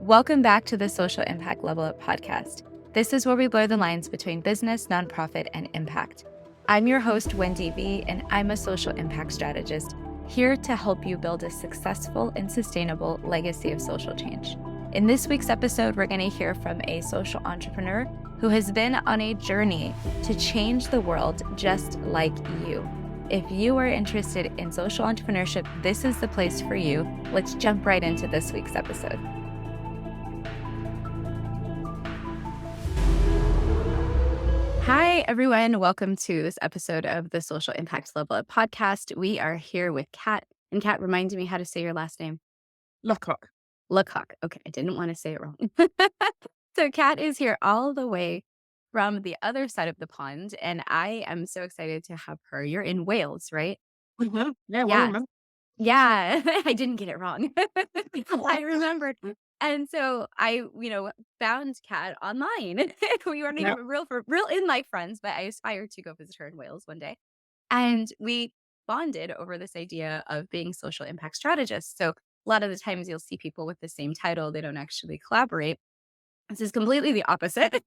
Welcome back to the Social Impact Level Up podcast. This is where we blur the lines between business, nonprofit, and impact. I'm your host, Wendy V, and I'm a social impact strategist here to help you build a successful and sustainable legacy of social change. In this week's episode, we're going to hear from a social entrepreneur who has been on a journey to change the world just like you. If you are interested in social entrepreneurship, this is the place for you. Let's jump right into this week's episode. Hi, everyone. Welcome to this episode of the Social Impact Level Up podcast. We are here with Kat. And Kat, remind me how to say your last name. Luckock. Luckock. Okay, I didn't want to say it wrong. So Kat is here all the way from the other side of the pond, and I am so excited to have her. You're in Wales, right? Mm-hmm. Yeah, well Yeah. remembered. Yeah, I didn't get it wrong. I remembered. And so I, found Kat online. We weren't Yeah. even real in life friends, but I aspired to go visit her in Wales one day. And we bonded over this idea of being social impact strategists. So a lot of the times you'll see people with the same title, they don't actually collaborate. This is completely the opposite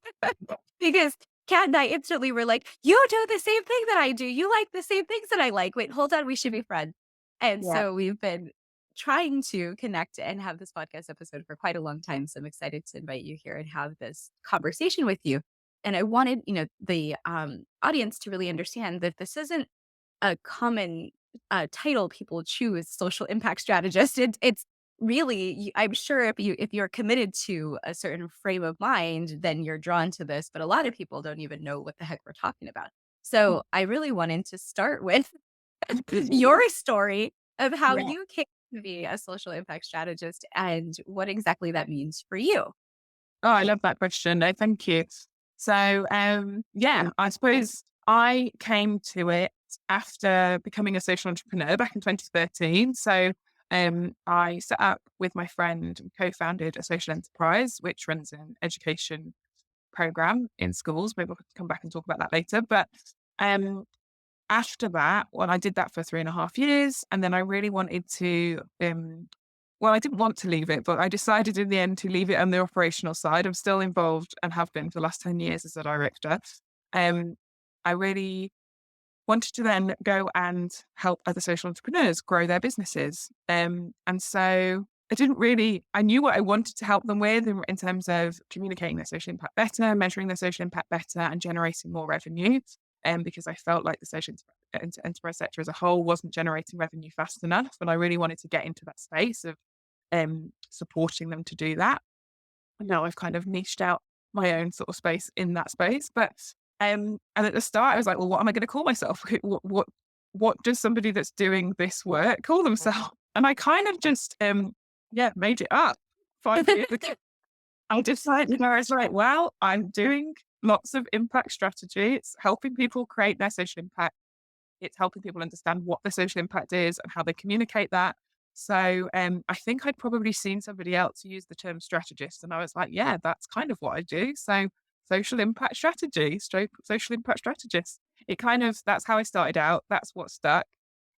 because Kat and I instantly were like, you do the same thing that I do. You like the same things that I like. Wait, hold on. We should be friends. And Yeah. so we've been trying to connect and have this podcast episode for quite a long time. So I'm excited to invite you here and have this conversation with you. And I wanted, the audience to really understand that this isn't a common title people choose, social impact strategist. It's really, I'm sure if you're committed to a certain frame of mind, then you're drawn to this. But a lot of people don't even know what the heck we're talking about. So I really wanted to start with your story of how Yeah. you came to be a social impact strategist and what exactly that means for you. Oh, I love that question. No, thank you. So, I suppose I came to it after becoming a social entrepreneur back in 2013. So, I set up with my friend and co-founded a social enterprise, which runs an education program in schools. Maybe we'll come back and talk about that later. But um, after that, well, I did that for 3.5 years, and then I really wanted to, I didn't want to leave it, but I decided in the end to leave it on the operational side. I'm still involved and have been for the last 10 years as a director. Um, I really wanted to then go and help other social entrepreneurs grow their businesses. And so I knew what I wanted to help them with in terms of communicating their social impact better, measuring their social impact better, and generating more revenue. Because I felt like the social enterprise sector as a whole wasn't generating revenue fast enough. And I really wanted to get into that space of supporting them to do that. Now I've kind of niched out my own sort of space in that space. But and at the start I was like, well, what am I going to call myself? What does somebody that's doing this work call themselves? And I kind of just made it up 5 years ago. I decided, I was like, well, I'm doing lots of impact strategy. It's helping people create their social impact. It's helping people understand what the social impact is and how they communicate that. So I think I'd probably seen somebody else use the term strategist. And I was like, yeah, that's kind of what I do. So social impact strategy, social impact strategist. That's how I started out. That's what stuck.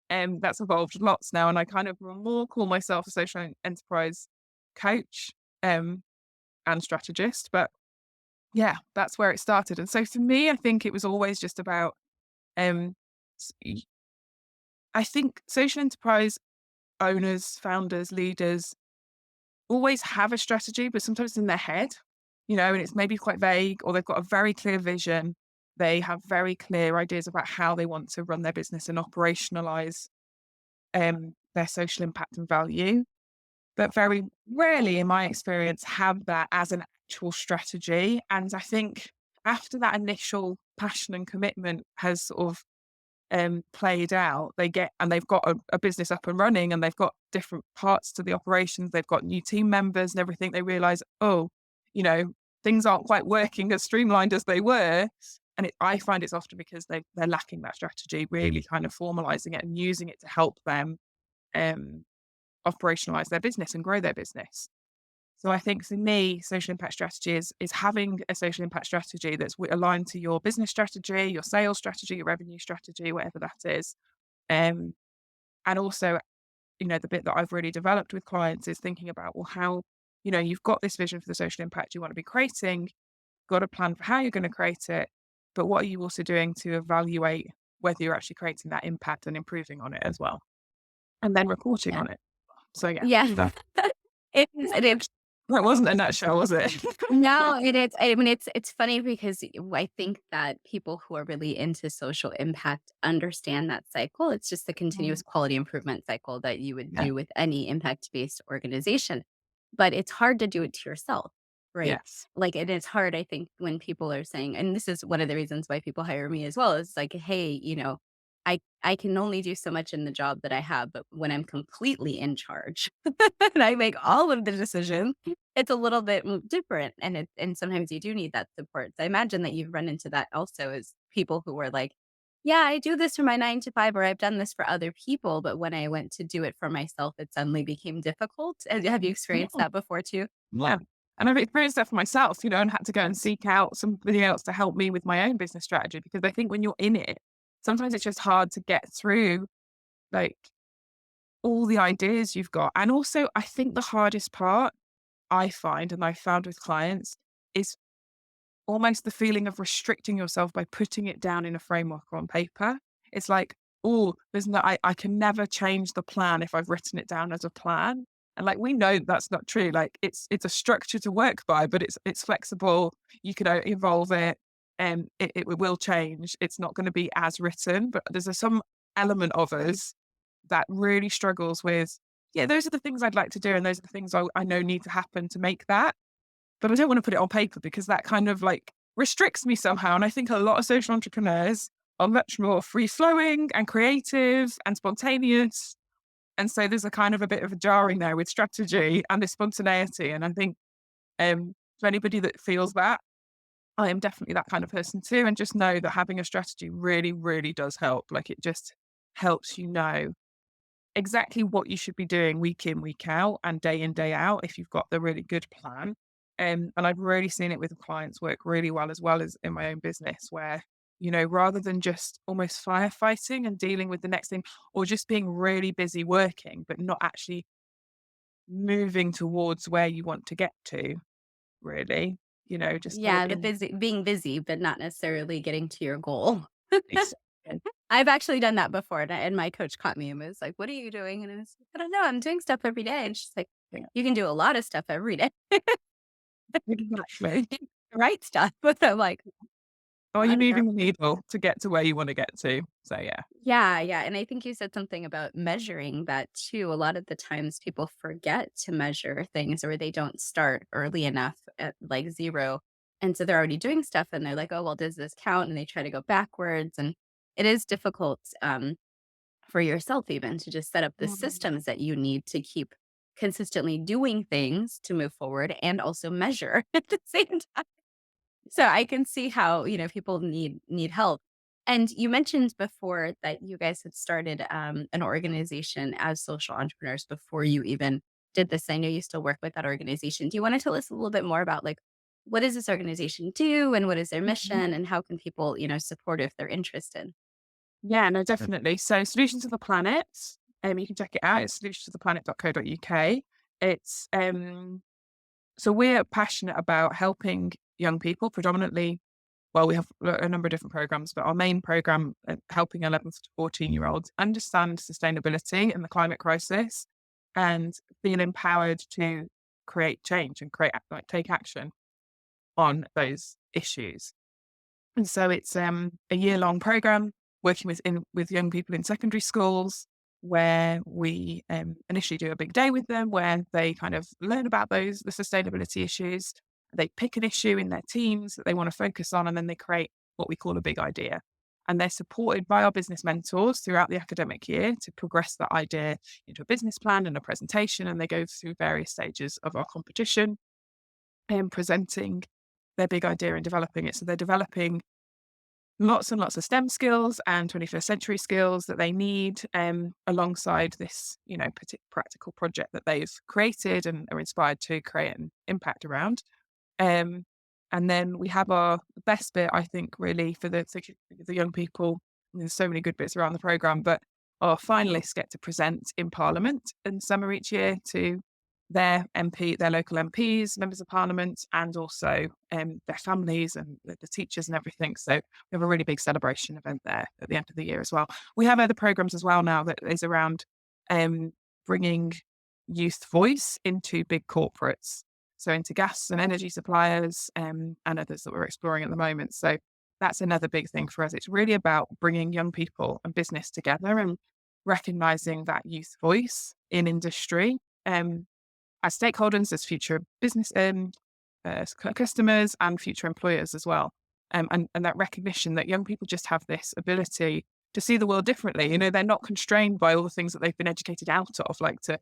That's evolved lots now. And I kind of more call myself a social enterprise coach and strategist. But yeah, that's where it started. And so for me, I think it was always just about, um, I think social enterprise owners, founders, leaders always have a strategy, but sometimes it's in their head, and it's maybe quite vague, or they've got a very clear vision. They have very clear ideas about how they want to run their business and operationalize their social impact and value. But very rarely, in my experience, have that as an actual strategy. And I think after that initial passion and commitment has sort of played out, they've got a business up and running, and they've got different parts to the operations. They've got new team members and everything. They realize, things aren't quite working as streamlined as they were. And I find it's often because they're lacking that strategy, really kind of formalizing it and using it to help them operationalize their business and grow their business. So I think for me, social impact strategy is having a social impact strategy that's aligned to your business strategy, your sales strategy, your revenue strategy, whatever that is. And also, the bit that I've really developed with clients is thinking about, well, you've got this vision for the social impact you want to be creating, got a plan for how you're going to create it, but what are you also doing to evaluate whether you're actually creating that impact and improving on it as well, and then reporting Yeah. on it. So yeah, Yeah. that It is, it is. that wasn't a nutshell, was it? No, it is. I mean, it's funny because I think that people who are really into social impact understand that cycle. It's just the Mm, continuous quality improvement cycle that you would yeah. do with any impact-based organization. But it's hard to do it to yourself, right? Yes. Like, it is hard, I think, when people are saying, and this is one of the reasons why people hire me as well, is like, hey, I can only do so much in the job that I have, but when I'm completely in charge and I make all of the decisions, it's a little bit different, and sometimes you do need that support. So I imagine that you've run into that also as people who were like, "Yeah, I do this for my 9 to 5, or I've done this for other people, but when I went to do it for myself, it suddenly became difficult." Have you experienced Yeah. that before too? Yeah. And I've experienced that for myself, and had to go and seek out somebody else to help me with my own business strategy, because I think when you're in it, sometimes it's just hard to get through, like, all the ideas you've got. And also, I think the hardest part I find, and I found with clients, is almost the feeling of restricting yourself by putting it down in a framework or on paper. It's like, oh, there's no, I can never change the plan if I've written it down as a plan. And like we know that's not true. Like it's a structure to work by, but it's flexible. You can evolve it, and it will change. It's not going to be as written, but some element of us that really struggles with, yeah, those are the things I'd like to do, and those are the things I know need to happen to make that, but I don't want to put it on paper because that kind of like restricts me somehow. And I think a lot of social entrepreneurs are much more free flowing and creative and spontaneous. And so there's a kind of a bit of a jarring there with strategy and this spontaneity. And I think for anybody that feels that, I am definitely that kind of person too. And just know that having a strategy really, really does help. Like it just helps exactly what you should be doing week in, week out, and day in, day out if you've got the really good plan. And I've really seen it with clients work really well as in my own business where, rather than just almost firefighting and dealing with the next thing, or just being really busy working, but not actually moving towards where you want to get to, really, just kind of Yeah, the in busy being busy, but not necessarily getting to your goal. place. I've actually done that before, and my coach caught me and was like, "What are you doing?" And I was like, "I don't know, I'm doing stuff every day." And she's like, Yeah, "You can do a lot of stuff every day, exactly. the right stuff." But I'm like, Are you "I don't know." moving the needle to get to where you want to get to? So yeah. Yeah, yeah, and I think you said something about measuring that too. A lot of the times people forget to measure things, or they don't start early enough at like 0, and so they're already doing stuff and they're like, "Oh, well, does this count?" And they try to go backwards, and it is difficult, for yourself even to just set up the Mm. systems that you need to keep consistently doing things to move forward and also measure at the same time. So I can see how, people need help. And you mentioned before that you guys had started an organization as social entrepreneurs before you even did this. I know you still work with that organization. Do you want to tell us a little bit more about, like, what does this organization do and what is their Mhm. mission and how can people, support if they're interested? Yeah, no, definitely. So Solutions to the Planet, you can check it out. It's solutionstotheplanet.co.uk. It's so we're passionate about helping young people predominantly. Well, we have a number of different programs, but our main program helping 11 to 14-year-olds understand sustainability and the climate crisis and feel empowered to create change and take action on those issues. And so it's a year-long program working with young people in secondary schools where we initially do a big day with them where they kind of learn about the sustainability issues. They pick an issue in their teams that they want to focus on, and then they create what we call a big idea. And they're supported by our business mentors throughout the academic year to progress that idea into a business plan and a presentation. And they go through various stages of our competition and presenting their big idea and developing it. So they're developing lots and lots of STEM skills and 21st century skills that they need alongside this, practical project that they've created and are inspired to create an impact around. Um, and then we have our best bit, I think, really for the young people. There's so many good bits around the program, but our finalists get to present in Parliament in summer each year to their local MPs, members of parliament, and also their families and the teachers and everything. So we have a really big celebration event there at the end of the year as well. We have other programs as well now that is around um, bringing youth voice into big corporates, so into gas and energy suppliers, and others that we're exploring at the moment. So that's another big thing for us. It's really about bringing young people and business together and recognizing that youth voice in industry. As stakeholders, as future business customers and future employers as well. And that recognition that young people just have this ability to see the world differently. They're not constrained by all the things that they've been educated out of, like to,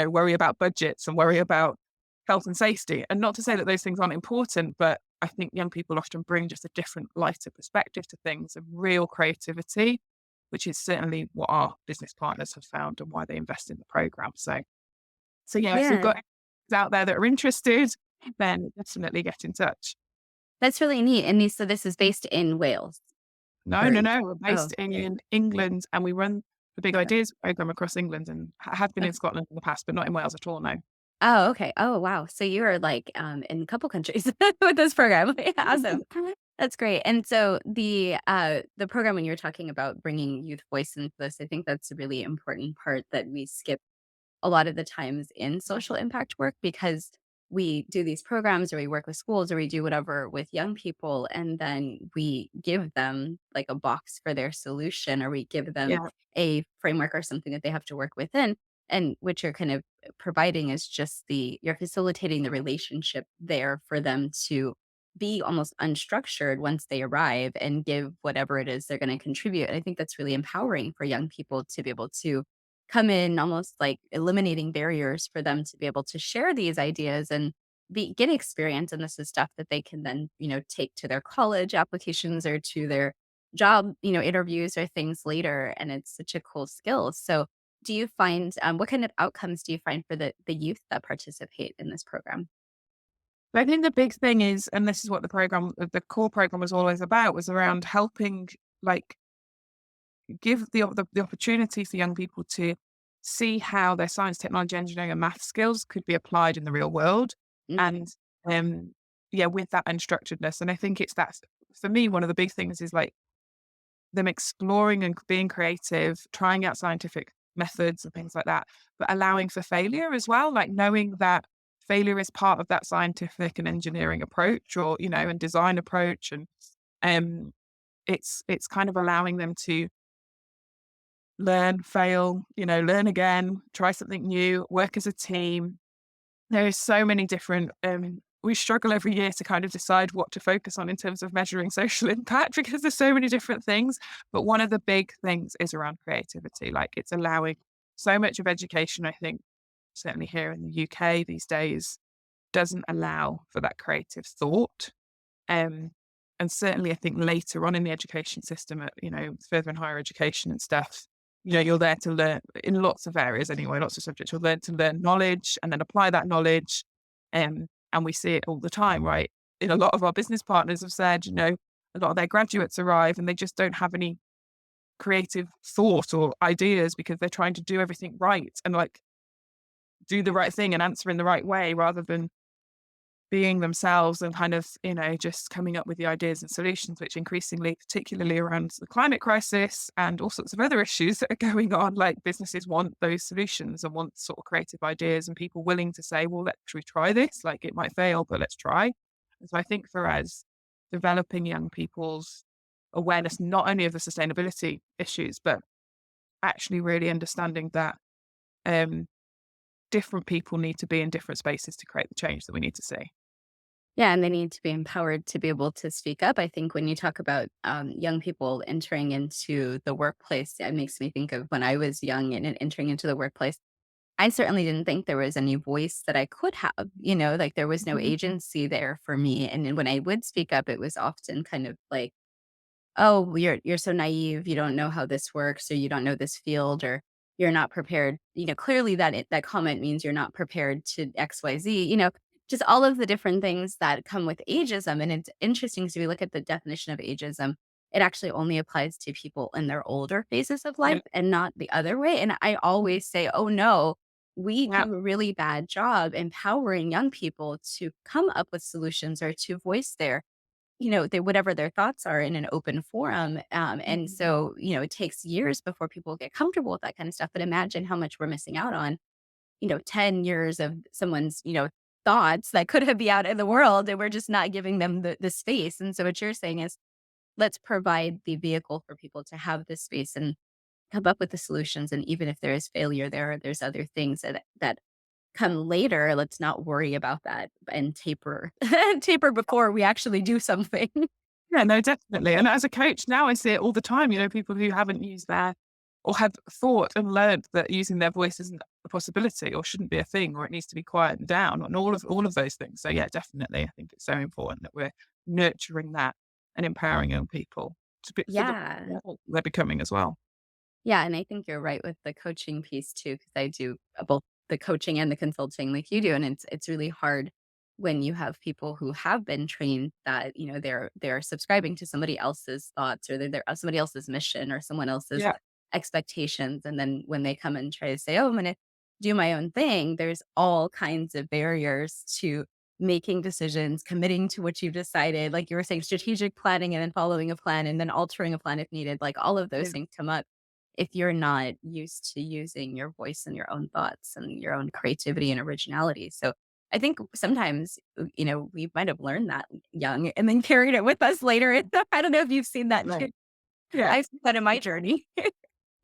worry about budgets and worry about health and safety. And not to say that those things aren't important, but I think young people often bring just a different, lighter perspective to things, of real creativity, which is certainly what our business partners have found and why they invest in the program. So yeah, if you've Yeah. got out there that are interested, then definitely get in touch. That's really neat. And so this is based in Wales. No, Or no, no. We're oh, based in England and we run the Big okay. Ideas program across England and have been in Scotland in the past, but not in Wales at all, no. Oh, okay. Oh, wow. So you are like in a couple countries with this program. Yeah, awesome. That's great. And so the program when you're talking about bringing youth voice into this, I think that's a really important part that we skip a lot of the times in social impact work because we do these programs or we work with schools or we do whatever with young people and then we give them like a box for their solution or we give them Yeah, a framework or something that they have to work within and what you're kind of providing is just you're facilitating the relationship there for them to be almost unstructured once they arrive and give whatever it is they're going to contribute. And I think that's really empowering for young people to be able to come in almost like eliminating barriers for them to be able to share these ideas and get experience. And this is stuff that they can then, take to their college applications or to their job, interviews or things later. And it's such a cool skill. So do you find what kind of outcomes do you find for the youth that participate in this program? but I think the big thing is, and this is what the core program was always about, was around helping, like, give the opportunity for young people to see how their science, technology, engineering, and math skills could be applied in the real world. Mhm. And yeah, with that unstructuredness. And I think it's that for me, one of the big things is like them exploring and being creative, trying out scientific methods and things like that, but allowing for failure as well, like knowing that failure is part of that scientific and engineering approach or, and design approach. And um it's kind of allowing them to learn, fail, learn again, try something new, work as a team. There is so many different we struggle every year to kind of decide what to focus on in terms of measuring social impact because there's so many different things. But one of the big things is around creativity. Like it's allowing so much of education, I think, certainly here in the UK these days, doesn't allow for that creative thought. Um, and certainly, I think later on in the education system, at further and higher education and stuff, you're there to learn in lots of areas anyway, lots of subjects. You're there to learn knowledge and then apply that knowledge. And we see it all the time, right? In a lot of our business partners have said, a lot of their graduates arrive and they just don't have any creative thought or ideas because they're trying to do everything right and like do the right thing and answer in the right way rather than being themselves and kind of, just coming up with the ideas and solutions, which increasingly, particularly around the climate crisis and all sorts of other issues that are going on, like businesses want those solutions and want sort of creative ideas and people willing to say, well, let's we try this? Like it might fail, but let's try. And so I think for us, developing young people's awareness, not only of the sustainability issues, but actually really understanding that um, different people need to be in different spaces to create the change that we need to see. Yeah, and they need to be empowered to be able to speak up. I think when you talk about young people entering into the workplace, it makes me think of when I was young and entering into the workplace. I certainly didn't think there was any voice that I could have, like there was no Mhm. agency there for me. And then when I would speak up, it was often kind of like, "Oh, you're so naive, you don't know how this works, or you don't know this field, or you're not prepared." Clearly that comment means you're not prepared to XYZ, just all of the different things that come with ageism. And it's interesting because if we look at the definition of ageism, it actually only applies to people in their older phases of Yeah. life and not the other way. And I always say, "Oh no." we Yeah. do a really bad job empowering young people to come up with solutions or to voice their, whatever their thoughts are in an open forum. And Mhm. so, it takes years before people get comfortable with that kind of stuff. But imagine how much we're missing out on, 10 years of someone's, thoughts that could have be out in the world, and we're just not giving them the space. And so what you're saying is, let's provide the vehicle for people to have this space and come up with the solutions. And even if there is failure there, or there's other things that come later, let's not worry about that and taper taper before we actually do something. Yeah, no, definitely. And as a coach now, I see it all the time, people who haven't used their or have thought and learned that using their voice isn't a possibility or shouldn't be a thing or it needs to be quieted down and all of those things. So yeah, definitely. I think it's so important that we're nurturing that and empowering young people to be for the Yeah. level they're becoming as well. Yeah, and I think you're right with the coaching piece too, because I do both the coaching and the consulting like you do, and it's really hard when you have people who have been trained that they're subscribing to somebody else's thoughts, or they're somebody else's mission or someone else's Yeah. expectations, and then when they come and try to say, "Oh, I'm going to do my own thing," there's all kinds of barriers to making decisions, committing to what you've decided, like you were saying, strategic planning and then following a plan and then altering a plan if needed. Like all of those Yeah. things come up if you're not used to using your voice and your own thoughts and your own creativity and originality. So I think sometimes, we might have learned that young and then carried it with us later. I don't know if you've seen that too. Right. Yeah. I've seen that in my journey.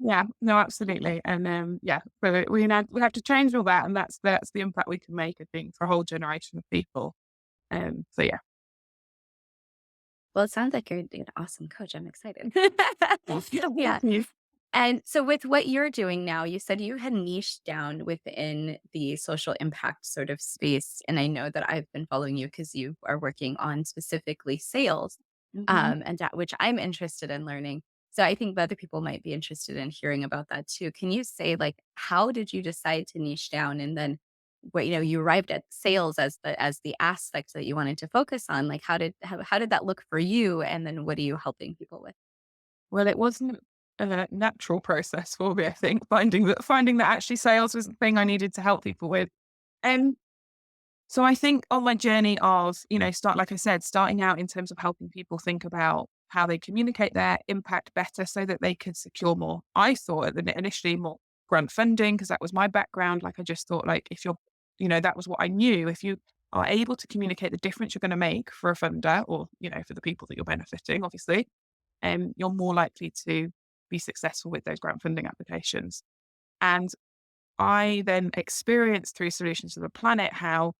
Yeah. No, absolutely. And yeah, but we have to change all that and that's the impact we can make, I think, for a whole generation of people. So yeah. Well, it sounds like you're an awesome coach. I'm excited. Thank Yeah. you. And so with what you're doing now, you said you had niched down within the social impact sort of space. And I know that I've been following you because you are working on specifically sales, Mhm. and that which I'm interested in learning. So I think other people might be interested in hearing about that too. Can you say like how did you decide to niche down, and then what you arrived at sales as the aspect that you wanted to focus on? Like how did that look for you? And then what are you helping people with? Well, it wasn't a natural process for me, I think, finding that actually sales was the thing I needed to help people with. Um, so I think on my journey of, like I said, starting out in terms of helping people think about how they communicate their impact better so that they could secure more. I thought initially more grant funding because that was my background. Like I just thought like if you're, that was what I knew. If you are able to communicate the difference you're going to make for a funder or, for the people that you're benefiting, obviously, you're more likely to be successful with those grant funding applications. And I then experienced through Solutions to the Planet how,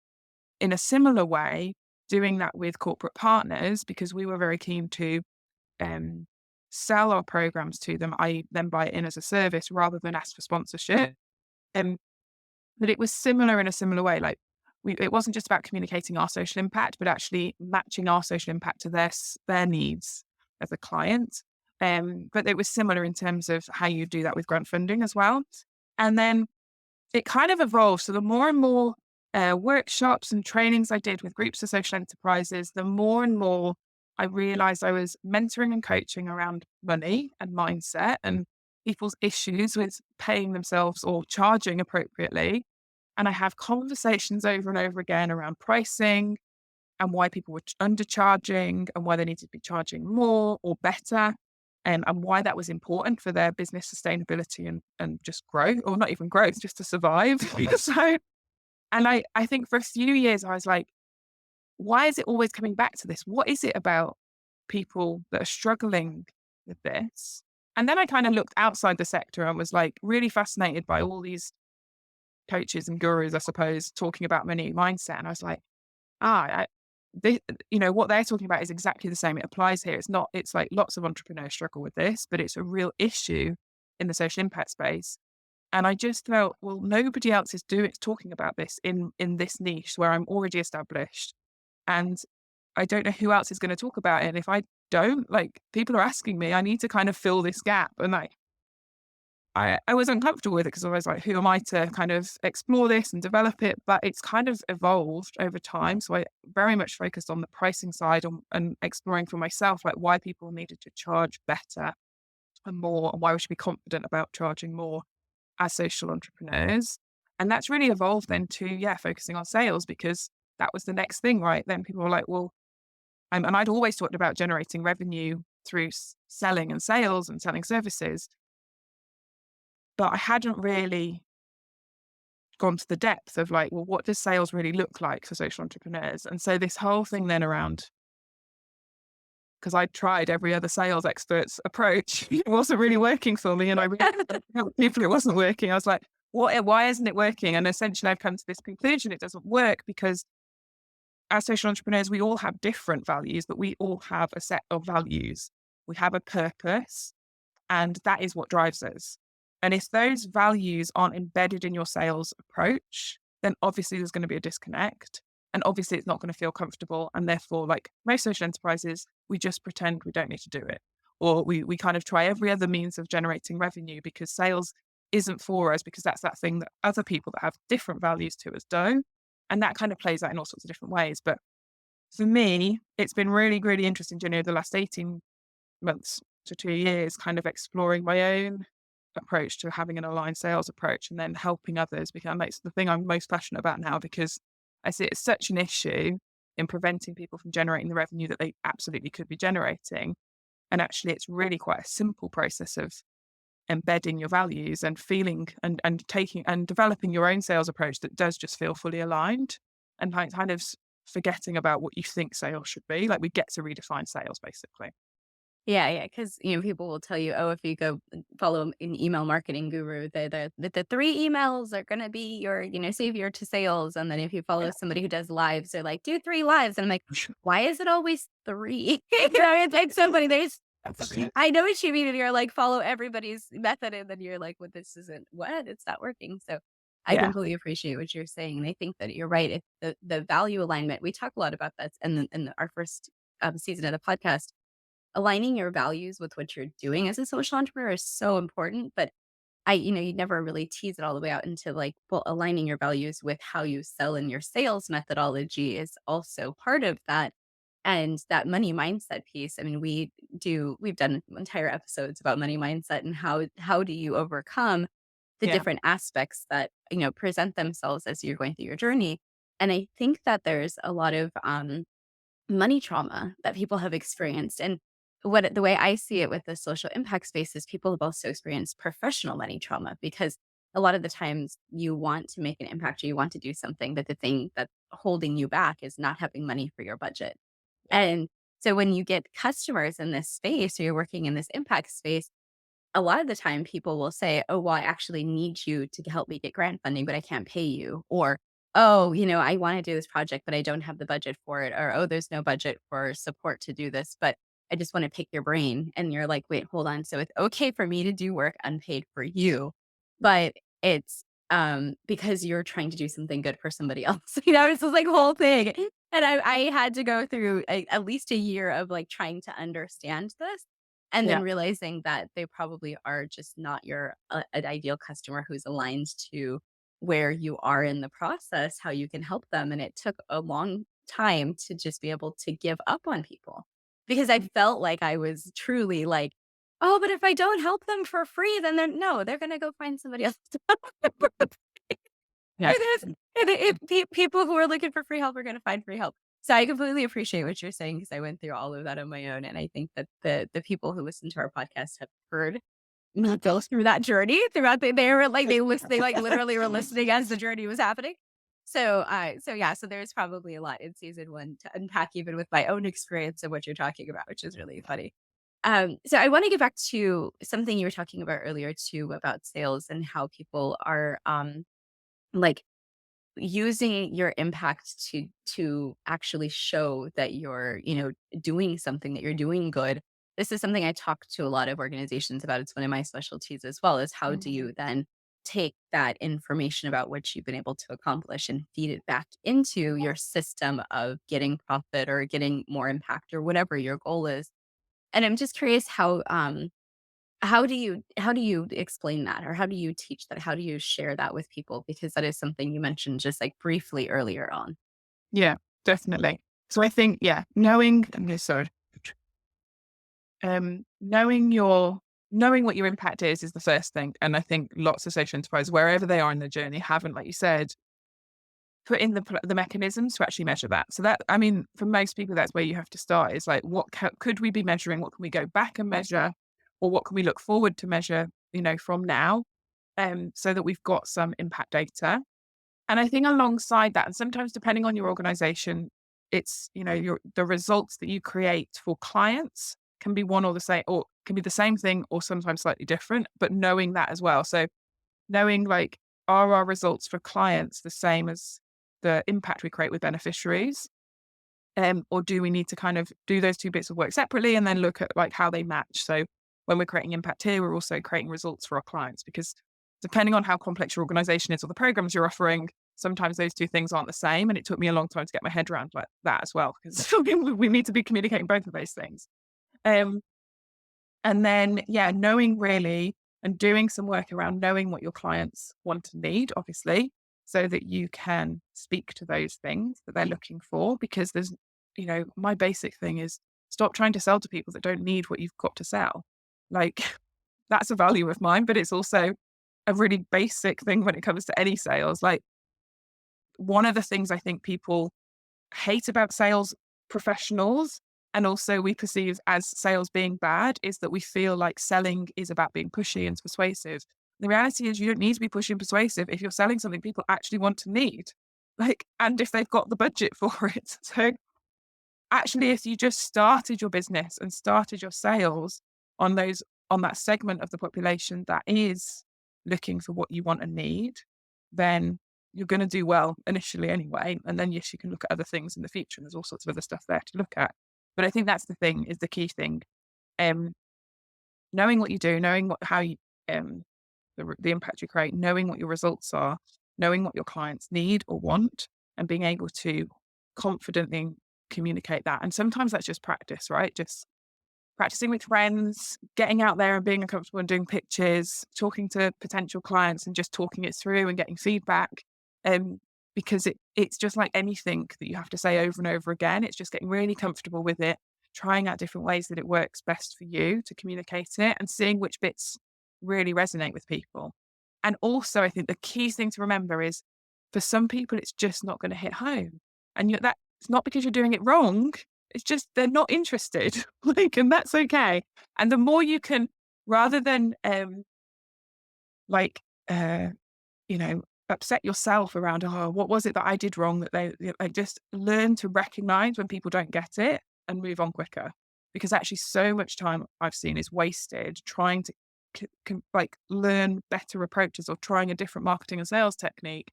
in a similar way, doing that with corporate partners, because we were very keen to um, sell our programs to them, I then buy it in as a service rather than ask for sponsorship. Um, but it was similar in a similar way. Like it wasn't just about communicating our social impact, but actually matching our social impact to their needs as a client. But it was similar in terms of how you do that with grant funding as well. And then it kind of evolved. So the more and more workshops and trainings I did with groups of social enterprises, the more and more I realized I was mentoring and coaching around money and mindset and people's issues with paying themselves or charging appropriately. And I have conversations over and over again around pricing and why people were undercharging and why they needed to be charging more or better. And why that was important for their business sustainability and just growth, or not even growth, just to survive. So, and I think for a few years, I was like, why is it always coming back to this? What is it about people that are struggling with this? And then I kind of looked outside the sector and was like really fascinated by all these coaches and gurus, I suppose, talking about money mindset. And I was like, ah, they, what they're talking about is exactly the same. It applies here. It's like lots of entrepreneurs struggle with this, but it's a real issue in the social impact space. And I just felt, well, nobody else is talking about this in this niche where I'm already established. And I don't know who else is going to talk about it. And if I don't, like people are asking me, I need to kind of fill this gap. And like I was uncomfortable with it because I was like, who am I to kind of explore this and develop it? But it's kind of evolved over time. So I very much focused on the pricing side and exploring for myself, like why people needed to charge better and more and why we should be confident about charging more as social entrepreneurs. And that's really evolved then to, focusing on sales, because that was the next thing, right? Then people were like, well, and I'd always talked about generating revenue through selling and sales and selling services, but I hadn't really gone to the depth of like, well, what does sales really look like for social entrepreneurs? And so this whole thing then around, because I tried every other sales expert's approach, it wasn't really working for me. And I realized people it wasn't working. I was like, why isn't it working? And essentially I've come to this conclusion, it doesn't work because as social entrepreneurs, we all have different values, but we all have a set of values. We have a purpose, and that is what drives us. And if those values aren't embedded in your sales approach, then obviously there's going to be a disconnect. And obviously it's not going to feel comfortable. And therefore, like most social enterprises, we just pretend we don't need to do it. Or we kind of try every other means of generating revenue because sales isn't for us, because that's that thing that other people that have different values to us do. And that kind of plays out in all sorts of different ways. But for me, it's been really, really interesting journey over the last 18 months to 2 years, kind of exploring my own approach to having an aligned sales approach and then helping others, because it's the thing I'm most passionate about now, because I see it's such an issue in preventing people from generating the revenue that they absolutely could be generating. And actually, it's really quite a simple process of embedding your values and feeling and taking and developing your own sales approach that does just feel fully aligned, and like kind of forgetting about what you think sales should be. Like we get to redefine sales basically. Yeah, yeah, because people will tell you, "Oh, if you go and follow an email marketing guru, the 3 emails are gonna be your, savior to sales." And then if you follow somebody who does lives, they're like, "Do 3 lives." And I'm like, "Why is it always 3?" It's so funny. There's I know what you mean, and you're like, follow everybody's method, and then you're like, "Well, this isn't what? It's not working." So, I Yeah, completely appreciate what you're saying, and I think that you're right. If the value alignment, we talk a lot about that in our first, season of the podcast. Aligning your values with what you're doing as a social entrepreneur is so important, but you never really tease it all the way out into like, well, aligning your values with how you sell and your sales methodology is also part of that. And that money mindset piece. I mean, we've done entire episodes about money mindset and how do you overcome the yeah, different aspects that, present themselves as you're going through your journey. And I think that there's a lot of money trauma that people have experienced. And the way I see it with the social impact space is people have also experienced professional money trauma, because a lot of the times you want to make an impact or you want to do something, but the thing that's holding you back is not having money for your budget. yeah, And so when you get customers in this space or you're working in this impact space, a lot of the time people will say, "Oh, well, I actually need you to help me get grant funding, but I can't pay you." Or, "Oh, I want to do this project, but I don't have the budget for it." Or, "Oh, there's no budget for support to do this, but I just want to pick your brain." And you're like, "Wait, hold on. So it's okay for me to do work unpaid for you, but it's because you're trying to do something good for somebody else." It's just like whole thing. And I had to go through at least a year of like trying to understand this, and then yeah, realizing that they probably are just not your an ideal customer who's aligned to where you are in the process, how you can help them. And it took a long time to just be able to give up on people, because I felt like I was truly like, "Oh, but if I don't help them for free, then they're gonna go find somebody else to help them for free." yeah, And people who are looking for free help are gonna find free help. So I completely appreciate what you're saying, because I went through all of that on my own, and I think that the people who listen to our podcast have heard me go through that journey throughout they were like they like literally were listening as the journey was happening. So yeah, so there's probably a lot in season 1 to unpack, even with my own experience of what you're talking about, which is really funny. So I want to get back to something you were talking about earlier too, about sales and how people are like using your impact to actually show that you're, doing something, that you're doing good. This is something I talk to a lot of organizations about. It's one of my specialties as well, is how do you then take that information about what you've been able to accomplish and feed it back into your system of getting profit or getting more impact or whatever your goal is. And I'm just curious how do you explain that, or how do you teach that? How do you share that with people? Because that is something you mentioned just like briefly earlier on. yeah, definitely. So I think, knowing, knowing your knowing what your impact is the first thing. And I think lots of social enterprises, wherever they are in the journey, haven't, like you said, put in the mechanisms to actually measure that. So that, I mean, for most people, that's where you have to start. Is like, what could we be measuring? What can we go back and measure, or what can we look forward to measure? From now, so that we've got some impact data. And I think alongside that, and sometimes depending on your organization, it's, the results that you create for clients can be one or the same, or can be the same thing, or sometimes slightly different, but knowing that as well. So knowing, like, are our results for clients the same as the impact we create with beneficiaries? Or do we need to kind of do those two bits of work separately and then look at, like, how they match? So when we're creating impact here, we're also creating results for our clients, because depending on how complex your organization is or the programs you're offering, sometimes those two things aren't the same. And it took me a long time to get my head around like that as well, because we need to be communicating both of those things. Um, and then, yeah, knowing really and doing some work around knowing what your clients want and need, obviously, so that you can speak to those things that they're looking for. Because my basic thing is, stop trying to sell to people that don't need what you've got to sell. Like, that's a value of mine, but it's also a really basic thing when it comes to any sales. Like, one of the things I think people hate about sales professionals, and also we perceive as sales being bad, is that we feel like selling is about being pushy and persuasive. The reality is, you don't need to be pushy and persuasive if you're selling something people actually want to need, like, and if they've got the budget for it. So actually, if you just started your business and started your sales on that segment of the population that is looking for what you want and need, then you're going to do well initially anyway. And then, yes, you can look at other things in the future. And there's all sorts of other stuff there to look at. But I think that's the thing, is the key thing. Um, Knowing what you do, knowing how you, the impact you create, knowing what your results are, knowing what your clients need or want, and being able to confidently communicate that. And sometimes that's just practice, right? Just practicing with friends, getting out there and being uncomfortable and doing pitches, talking to potential clients and just talking it through and getting feedback. Um, because it's just like anything that you have to say over and over again. It's just getting really comfortable with it, trying out different ways that it works best for you to communicate it, and seeing which bits really resonate with people. And also, I think the key thing to remember is, for some people, it's just not going to hit home. And that it's not because you're doing it wrong. It's just they're not interested, like, and that's okay. And the more you can, rather than like, uh, upset yourself around, oh, what was it that I did wrong, that like, just learn to recognize when people don't get it and move on quicker. Because actually, so much time I've seen is wasted trying to like, learn better approaches, or trying a different marketing and sales technique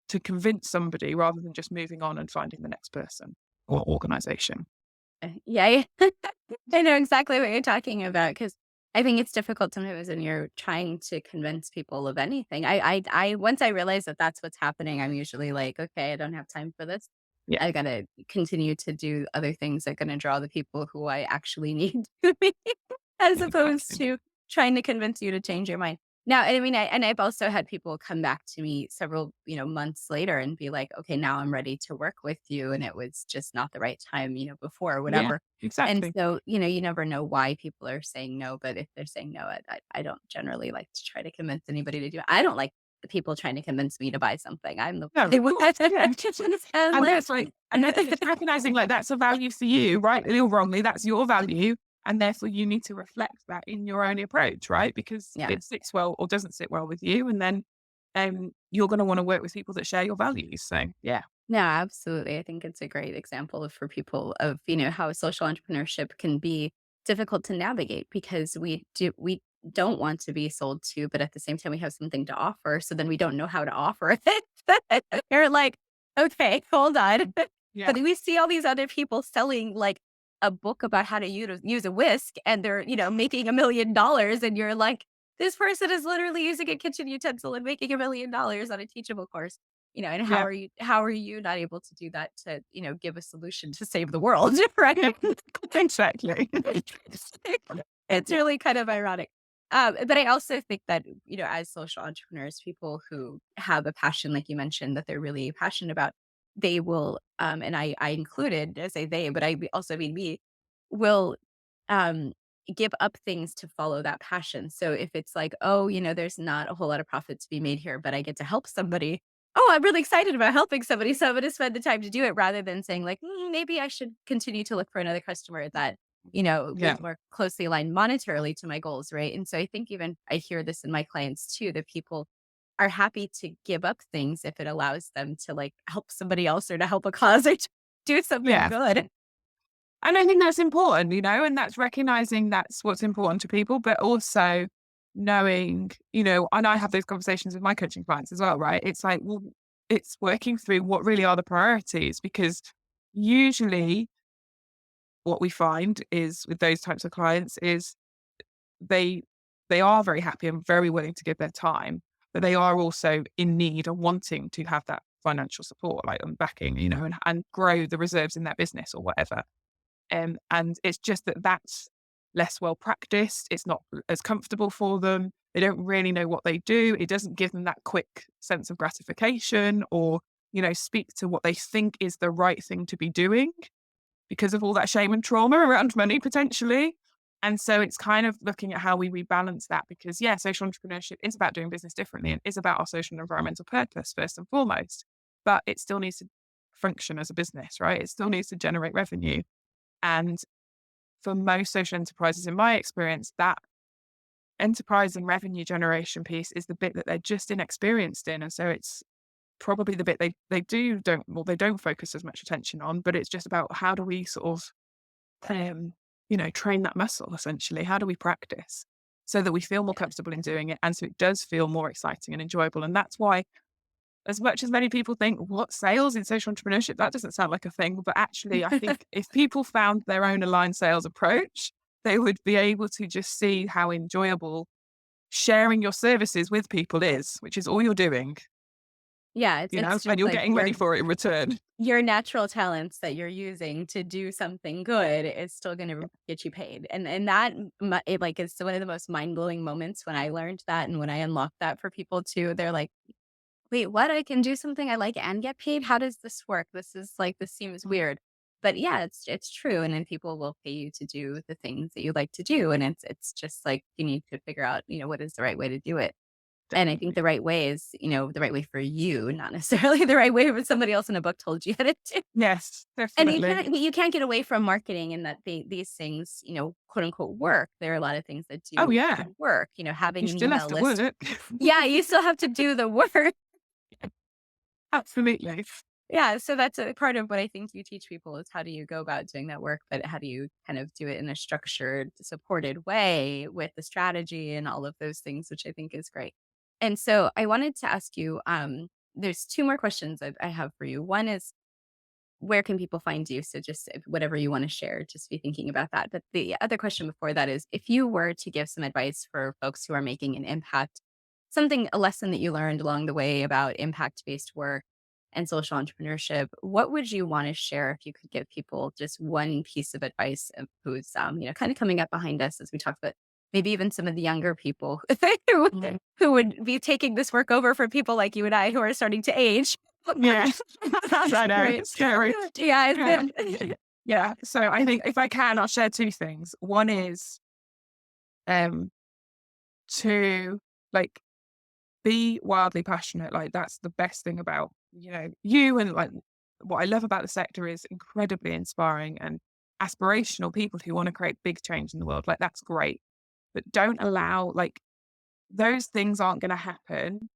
to convince somebody, rather than just moving on and finding the next person or organization. Yeah, I know exactly what you're talking about, because I think it's difficult sometimes when you're trying to convince people of anything. I once I realize that that's what's happening, I'm usually like, "Okay, I don't have time for this. Yeah, I gotta continue to do other things that are gonna draw the people who I actually need to me, as opposed exactly. to trying to convince you to change your mind." Now, I mean, I've also had people come back to me several, months later and be like, "Okay, now I'm ready to work with you, and it was just not the right time, before or Yeah, whatever." And exactly. so, you never know why people are saying no, but if they're saying no, I don't generally like to try to convince anybody to do it. I don't like the people trying to convince me to buy something. I'm the No, of course, yeah. and And like that's like, and I think it's recognizing, like, that's a value for you, rightly or wrongly, that's your value. And therefore you need to reflect that in your own approach, right? Because yeah. it sits well or doesn't sit well with you. And then you're going to want to work with people that share your values. So yeah. No, absolutely. I think it's a great example for people of, how social entrepreneurship can be difficult to navigate, because we don't want to be sold to, but at the same time we have something to offer. So then we don't know how to offer it. You're like, okay, hold on. Yeah. But we see all these other people selling like a book about how to use a whisk, and they're, making $1 million, and you're like, this person is literally using a kitchen utensil and making $1 million on a teachable course. And Yeah. how are you not able to do that to, give a solution to save the world, right? Yeah. Exactly. It's Yeah. really kind of ironic. But I also think that, as social entrepreneurs, people who have a passion, like you mentioned, that they're really passionate about, they will, and I included, I say they, but also mean me, will, um, give up things to follow that passion. So if it's like, oh, there's not a whole lot of profit to be made here, but I get to help somebody. Oh, I'm really excited about helping somebody. So I'm going to spend the time to do it rather than saying, like, maybe I should continue to look for another customer that, Yeah. is more closely aligned monetarily to my goals. Right. And so I think even I hear this in my clients too, that people are happy to give up things if it allows them to like help somebody else or to help a cause or to do something Yeah. good. And I think that's important, and that's recognizing that's what's important to people, but also knowing, and I have those conversations with my coaching clients as well, right? It's like, well, it's working through what really are the priorities, because usually what we find is with those types of clients is they they are very happy and very willing to give their time, but they are also in need and wanting to have that financial support, like and backing, and grow the reserves in their business or whatever. And it's just that that's less well practiced. It's not as comfortable for them. They don't really know what they do. It doesn't give them that quick sense of gratification or, speak to what they think is the right thing to be doing because of all that shame and trauma around money potentially. And so it's kind of looking at how we rebalance that because, yeah, social entrepreneurship is about doing business differently and is about our social and environmental purpose first and foremost. But it still needs to function as a business, right? It still needs to generate revenue. And for most social enterprises, in my experience, that enterprise and revenue generation piece is the bit that they're just inexperienced in. And so it's probably the bit they don't focus as much attention on, but it's just about how do we sort of train that muscle essentially? How do we practice so that we feel more comfortable in doing it and so it does feel more exciting and enjoyable? And that's why as much as many people think, what sales in social entrepreneurship? That doesn't sound like a thing. But actually, I think if people found their own aligned sales approach, they would be able to just see how enjoyable sharing your services with people is, which is all you're doing, Yeah, it's and just you're like getting money for it in return. your natural talents that you're using to do something good is still gonna get you paid, and that it, like, is one of the most mind-blowing moments when I learned that and when I unlocked that for people too. They're like, "Wait, what? I can do something I like and get paid? How does this work? This seems weird." But yeah, it's true, and then people will pay you to do the things that you like to do, and it's just like you need to figure out, what is the right way to do it. And I think Definitely. the right way is, the right way for you, not necessarily the right way for somebody else in a book told you how to do. Yes, And definitely. you can't get away from marketing and that these things, quote unquote work. There are a lot of things that Oh, do yeah. work, You having an still have email to list. work. Yeah, you still have to do the work. Absolutely. Yeah, so that's a part of what I think you teach people is how do you go about doing that work, but how do you kind of do it in a structured, supported way with the strategy and all of those things, which I think is great. And so I wanted to ask you, there's two more questions I have for you. One is where can people find you? So just whatever you want to share, just be thinking about that. But the other question before that is if you were to give some advice for folks who are making an impact, a lesson that you learned along the way about impact based work and social entrepreneurship, what would you want to share if you could give people just one piece of advice of who's, kind of coming up behind us as we talked about, maybe even some of the younger people Mm. who would be taking this work over from people like you and I who are starting to age. Yeah. I know. Right. It's scary. Yeah, Yeah. Yeah. So I think if I can, I'll share two things. One is um to like be wildly passionate. Like that's the best thing about, you and like what I love about the sector is incredibly inspiring and aspirational people who want to create big change in the world. Like that's great. But don't allow like those things aren't going to happen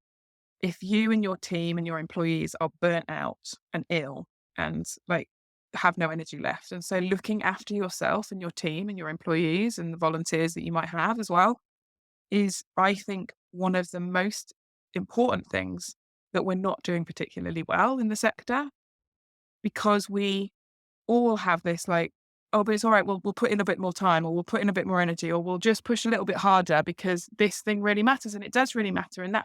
if you and your team and your employees are burnt out and ill and like have no energy left. And so looking after yourself and your team and your employees and the volunteers that you might have as well is, I think, one of the most important things that we're not doing particularly well in the sector because we all have this like, oh, but it's all right. We'll put in a bit more time or we'll put in a bit more energy or we'll just push a little bit harder because this thing really matters and it does really matter. And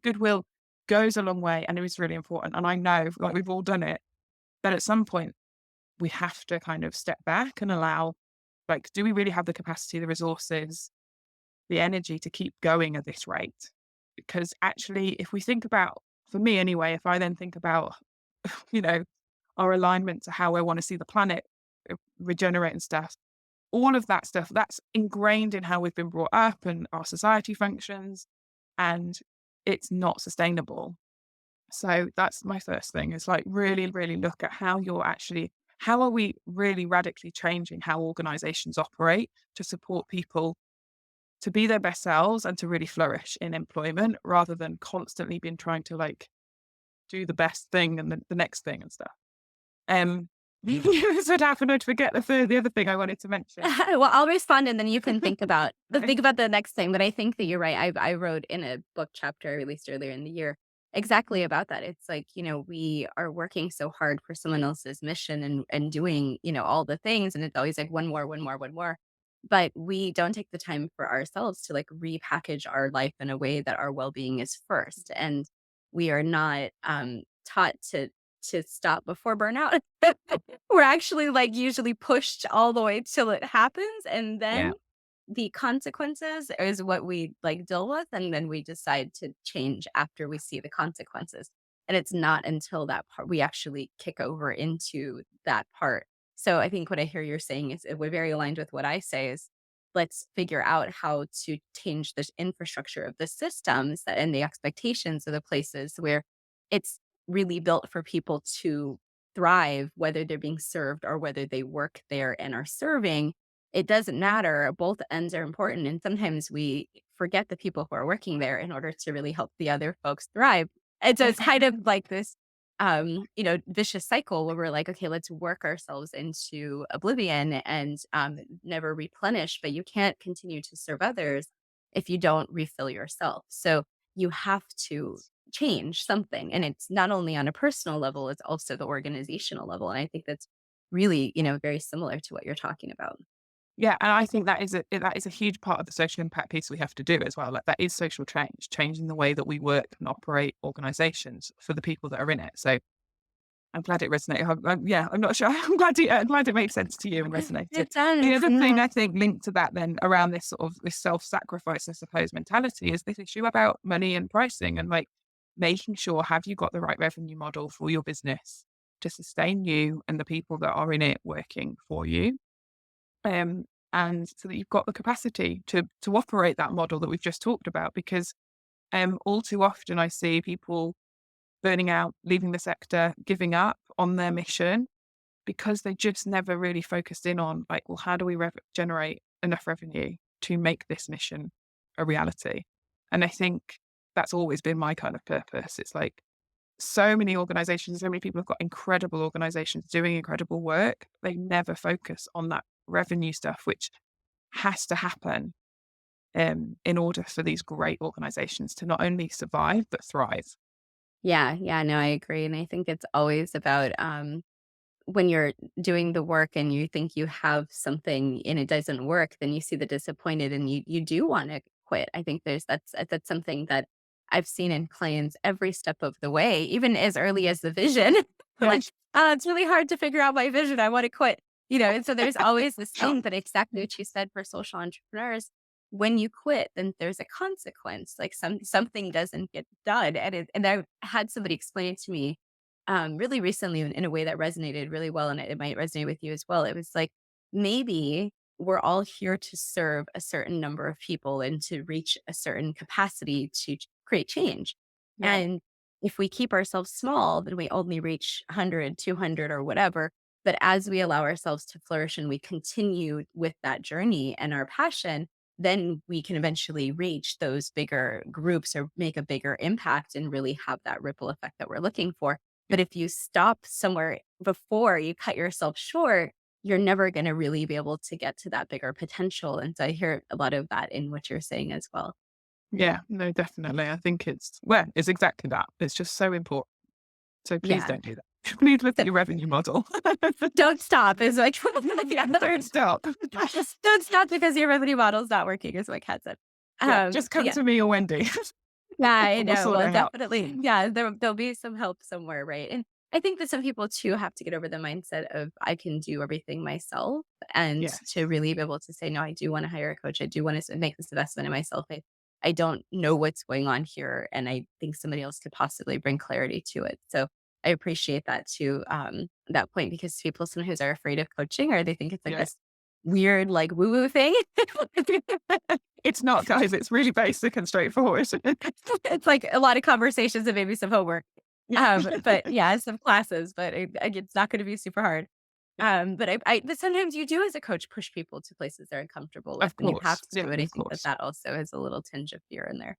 goodwill goes a long way and it is really important. And I know like we've all done it, but at some point we have to kind of step back and allow, like, do we really have the capacity, the resources, the energy to keep going at this rate? Because actually, if we think about, for me anyway, if I then think about, you know, our alignment to how I want to see the planet regenerate and stuff, all of that stuff, that's ingrained in how we've been brought up and our society functions, and it's not sustainable. So that's my first thing, is like really, really look at how are we really radically changing how organizations operate to support people to be their best selves and to really flourish in employment, rather than constantly being trying to like do the best thing and the next thing and stuff. Um, this would happen. I'd forget the other thing I wanted to mention. Well, I'll respond and then you can think about Okay. the next thing. But I think that you're right. I wrote in a book chapter I released earlier in the year exactly about that. It's like, we are working so hard for someone else's mission and doing, all the things. And it's always like one more, one more, one more. But we don't take the time for ourselves to like repackage our life in a way that our well-being is first. And we are not taught to stop before burnout. We're actually, like, usually pushed all the way till it happens, and Yeah. then the consequences is what we, like, deal with, and then we decide to change after we see the consequences, and it's not until that part we actually kick over into that part. So I think what I hear you're saying is we're very aligned with what I say is, let's figure out how to change the infrastructure of the systems that and the expectations of the places where it's really built for people to thrive, whether they're being served or whether they work there and are serving. It doesn't matter. Both ends are important. And sometimes we forget the people who are working there in order to really help the other folks thrive. And so it's kind of like this, vicious cycle where we're like, okay, let's work ourselves into oblivion and never replenish. But you can't continue to serve others if you don't refill yourself. So you have to change something. And it's not only on a personal level, it's also the organizational level. And I think that's really, very similar to what you're talking about. Yeah, and I think that is a huge part of the social impact piece we have to do as well. Like that is social change, changing the way that we work and operate organizations for the people that are in it. So I'm glad it resonated. Yeah, I'm not sure. I'm glad it made sense to you and resonated. It does. The other thing Yeah. I think linked to that then around this sort of this self-sacrifice, I suppose, mentality is this issue about money and pricing and like making sure, have you got the right revenue model for your business to sustain you and the people that are in it working for you? And so that you've got the capacity to operate that model that we've just talked about. Because all too often I see people burning out, leaving the sector, giving up on their mission because they just never really focused in on like, well, how do we generate enough revenue to make this mission a reality? And I think that's always been my kind of purpose. It's like so many organizations, so many people have got incredible organizations doing incredible work. They never focus on that revenue stuff, which has to happen in order for these great organizations to not only survive, but thrive. Yeah, yeah, no, I agree. And I think it's always about when you're doing the work and you think you have something and it doesn't work, then you see the disappointed and you do want to quit. I think that's something that I've seen in clients every step of the way, even as early as the vision. Yeah. Like, it's really hard to figure out my vision. I want to quit. And so there's always this thing that exactly what you said for social entrepreneurs. When you quit, then there's a consequence. Like something doesn't get done. And I had somebody explain it to me really recently in a way that resonated really well, and it might resonate with you as well. It was like maybe we're all here to serve a certain number of people and to reach a certain capacity to create change. Yeah. And if we keep ourselves small, then we only reach 100, 200, or whatever. But as we allow ourselves to flourish and we continue with that journey and our passion, then we can eventually reach those bigger groups or make a bigger impact and really have that ripple effect that we're looking for. But if you stop somewhere before you cut yourself short, you're never going to really be able to get to that bigger potential. And so I hear a lot of that in what you're saying as well. Yeah, no, definitely. I think it's exactly that. It's just so important. So please Yeah. don't do that. Please look So at your revenue model. don't stop is like, yeah, Don't stop. just don't stop because your revenue model's not working, is what Kat said. Yeah, just So come yeah. to me or Wendy. Yeah, I We'll know. sort Well, it out. definitely. Yeah, there'll be some help somewhere, right? And I think that some people too have to get over the mindset of I can do everything myself and to Yes. really be able to say, no, I do want to hire a coach. I do want to make this investment in myself. I don't know what's going on here. And I think somebody else could possibly bring clarity to it. So I appreciate that too, that point because people sometimes are afraid of coaching or they think it's like Yeah. this weird, like woo-woo thing. It's not, guys. It's really basic and straightforward. It's like a lot of conversations and maybe some homework. Yeah. But yeah, some classes, but it's not going to be super hard. But sometimes you do as a coach push people to places they're uncomfortable with, Of and you have course. to Yeah, do it. I of think that course. that also has a little tinge of fear in there.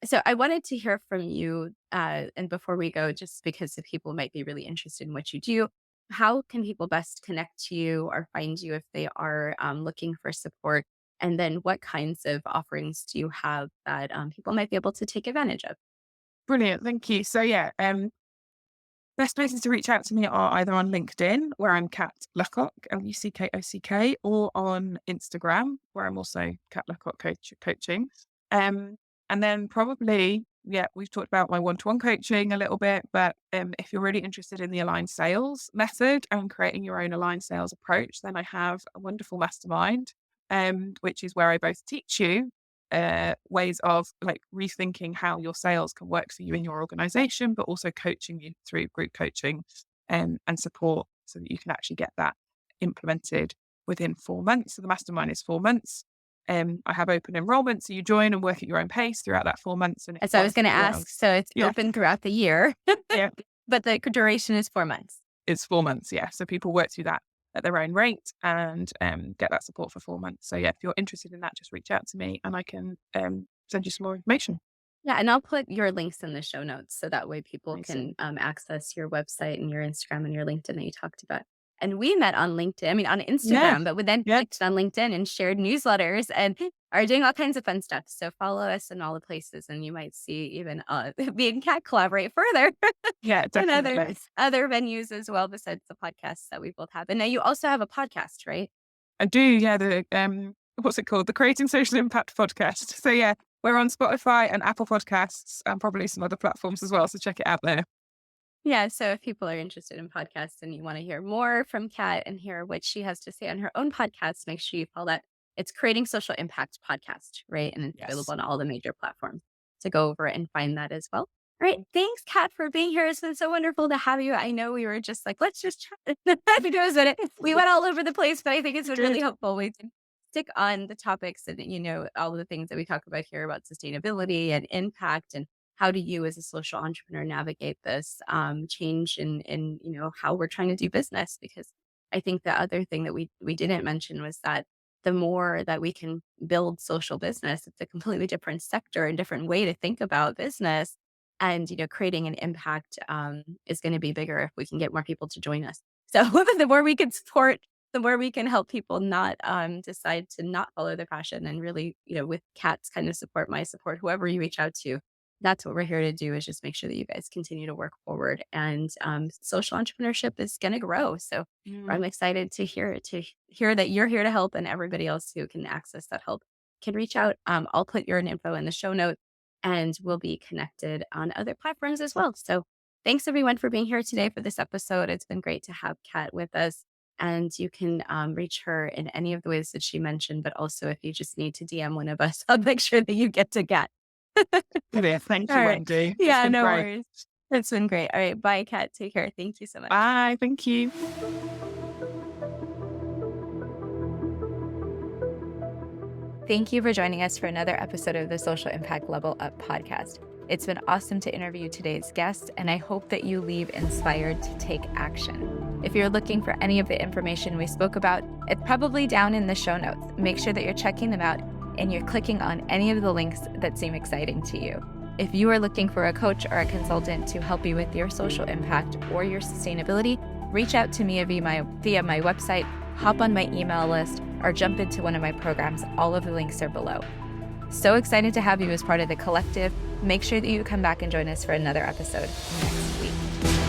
So I wanted to hear from you, and before we go, just because the people might be really interested in what you do, how can people best connect to you or find you if they are looking for support? And then what kinds of offerings do you have that people might be able to take advantage of? Brilliant. Thank you. So yeah, best places to reach out to me are either on LinkedIn, where I'm Kat Luckock, Luckock, or on Instagram, where I'm also Kat Luckock coaching. Um, and then probably, yeah, we've talked about my one-to-one coaching a little bit, but if you're really interested in the aligned sales method and creating your own aligned sales approach, then I have a wonderful mastermind, which is where I both teach you ways of like rethinking how your sales can work for you in your organization, but also coaching you through group coaching and support so that you can actually get that implemented within 4 months. So the mastermind is 4 months. I have open enrollment, so you join and work at your own pace throughout that 4 months. And it And so I was works going to around, ask, so it's yeah, open throughout the year, yeah, but the duration is 4 months. it's 4 months. Yeah. So people work through that at their own rate and get that support for 4 months. So yeah, if you're interested in that, just reach out to me and I can send you some more information. Yeah, and I'll put your links in the show notes so that way people Amazing. can access your website and your Instagram and your LinkedIn that you talked about. And we met on LinkedIn, I mean, on Yeah. Instagram, but we then Yeah. clicked on LinkedIn and shared newsletters and are doing all kinds of fun stuff. So follow us in all the places and you might see even me and Kat collaborate further Yeah, in other definitely. other venues as well besides the podcasts that we both have. And now you also have a podcast, right? I do, yeah, the what's it called? The Creating Social Impact podcast. So yeah, we're on Spotify and Apple Podcasts and probably some other platforms as well. So check it out there. Yeah, so if people are interested in podcasts and you want to hear more from Kat and hear what she has to say on her own podcast, make sure you follow that. It's Creating Social Impact Podcast, right? And it's available Yes. on all the major platforms to go over and find that as well. All right. Thanks, Kat, for being here. It's been so wonderful to have you. I know we were just like, let's just chat. We went all over the place, but I think it's been really Good. helpful. We can stick on the topics and, all of the things that we talk about here about sustainability and impact and how do you as a social entrepreneur navigate this change in how we're trying to do business? Because I think the other thing that we didn't mention was that the more that we can build social business, it's a completely different sector and different way to think about business. And creating an impact is going to be bigger if we can get more people to join us. So the more we can support, the more we can help people not decide to not follow their passion and really, with Kat's kind of support, my support, whoever you reach out to, that's what we're here to do is just make sure that you guys continue to work forward and social entrepreneurship is going to grow. So Mm. I'm excited to hear that you're here to help and everybody else who can access that help can reach out. I'll put your info in the show notes and we'll be connected on other platforms as well. So thanks everyone for being here today for this episode. It's been great to have Kat with us. And you can reach her in any of the ways that she mentioned, but also if you just need to DM one of us, I'll make sure that you get to Kat. Brilliant. Thank All you, right. Wendy. It's Yeah, been no great. worries. It's been great. All right. Bye, Kat. Take care. Thank you so much. Bye. Thank you. Thank you for joining us for another episode of the Social Impact Level Up podcast. It's been awesome to interview today's guest, and I hope that you leave inspired to take action. If you're looking for any of the information we spoke about, it's probably down in the show notes. Make sure that you're checking them out and you're clicking on any of the links that seem exciting to you. If you are looking for a coach or a consultant to help you with your social impact or your sustainability, reach out to me via my website, hop on my email list, or jump into one of my programs. All of the links are below. So excited to have you as part of the collective. Make sure that you come back and join us for another episode next week.